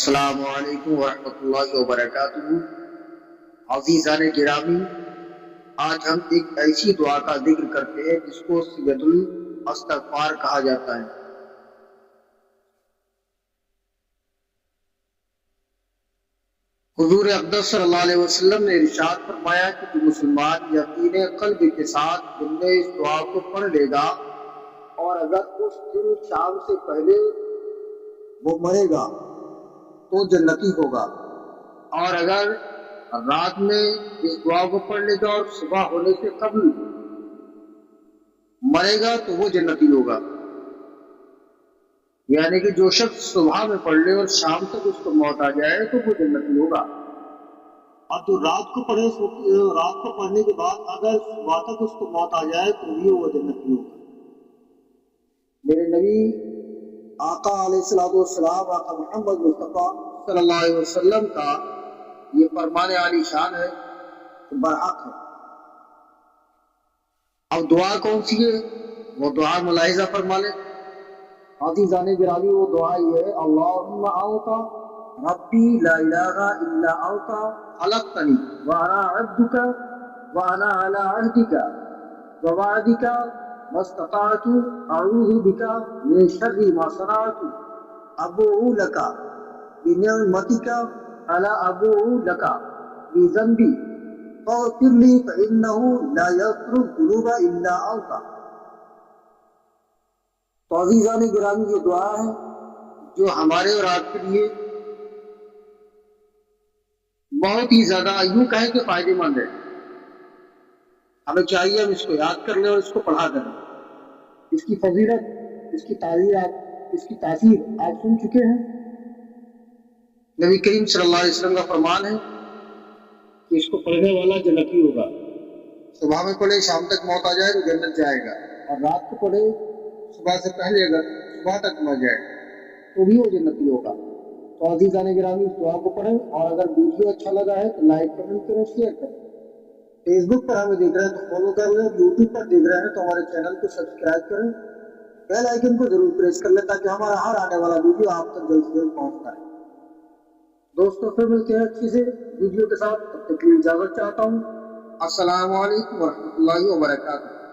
السلام علیکم ورحمۃ اللہ وبرکاتہ۔ عزیزان گرامی، آج ہم ایک ایسی دعا کا ذکر کرتے ہیں جس کو صیغۃ الاستغفار کہا جاتا ہے۔ حضور اقدس صلی اللہ علیہ وسلم نے ارشاد فرمایا کہ جو مسلمان یقین قلب کے ساتھ دن میں اس دعا کو پڑھ لے گا اور اگر اس دن شام سے پہلے وہ مرے گا تو جنتی ہوگا، اور اگر رات میں اس دعا کو پڑھ لے گا اور صبح ہونے سے قبل مرے گا تو وہ جنتی ہوگا۔ یعنی کہ جو شخص صبح میں پڑھ لے اور شام تک اس کو موت آ جائے تو وہ جنتی ہوگا، اور جو رات کو پڑھے رات کو پڑھنے کے بعد اگر صبح تک اس کو موت آ جائے تو بھی وہ جنتی ہوگا۔ میرے نبی آقا علیہ الصلوۃ والسلام، آقا محمد مصطفیٰ صلی اللہ علیہ وسلم کا یہ فرمان عالی شان ہے، برحق ہے۔ اب دعا کون سی ہے؟ وہ دعا ملاحظہ فرما لیں عزیزان گرامی، وہ دعا یہ ہے: اللہم انت ربی لا الہ الا انت خلقتنی وانا عبدک وانا علی عہدک ووعدک ما استطعت اعوذ بک من شر ما صنعت ابوء لک بنعمتک علی ابوء لک بذنبی فاغفر لی فانہ لا یغفر الذنوب الا انت۔ تو عزیزان گرامی، یہ دعا ہے جو ہمارے اور آپ کے لیے بہت ہی زیادہ یوں کہیں کہ فائدے مند ہے۔ ہمیں چاہیے ہم اس کو یاد کر لیں اور اس کو پڑھا کریں۔ اس کی فضیلت، اس کی تاثیر آپ سن چکے ہیں۔ نبی کریم صلی اللہ علیہ وسلم کا فرمان ہے کہ اس کو پڑھنے والا جنتی ہوگا۔ صبح میں پڑھے شام تک موت آ جائے تو جنت جائے گا، اور رات کو پڑھے صبح سے پہلے اگر صبح تک مر جائے تو بھی وہ جنتی ہوگا۔ تو عزیزان گرامی، اس دعا کو پڑھیں، اور اگر ویڈیو اچھا لگا ہے تو لائک کمنٹ کریں، شیئر کریں۔ فیس بک پر ہمیں دیکھ رہے ہیں تو فالو کر لیں، یوٹیوب پر دیکھ رہے ہیں تو ہمارے چینل کو سبسکرائب کریں، بیل آئیکن کو ضرور پریس کر لیں تاکہ ہمارا ہر آنے والا ویڈیو آپ تک جلد سے جلد پہنچتا ہے۔ دوستوں، پھر ملتے ہیں اچھی سے ویڈیو کے ساتھ، تب تک کے لیے اجازت چاہتا ہوں۔ السلام علیکم ورحمۃ اللہ وبرکاتہ۔